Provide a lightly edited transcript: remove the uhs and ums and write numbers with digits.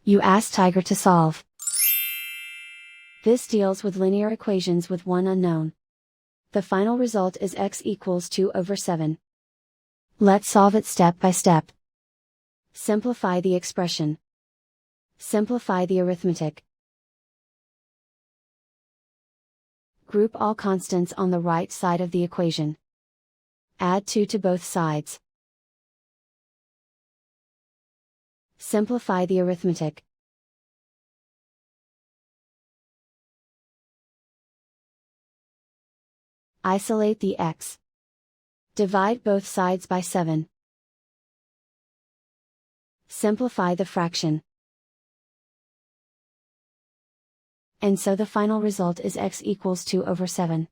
You ask Tiger to solve. This deals with linear equations with one unknown. The final result is x equals 2/7. Let's solve it step by step. Simplify the expression. Simplify the arithmetic. Group all constants on the right side of the equation. Add 2 to both sides. Simplify the arithmetic. Isolate the x. Divide both sides by 7. Simplify the fraction. And so the final result is x equals 2/7.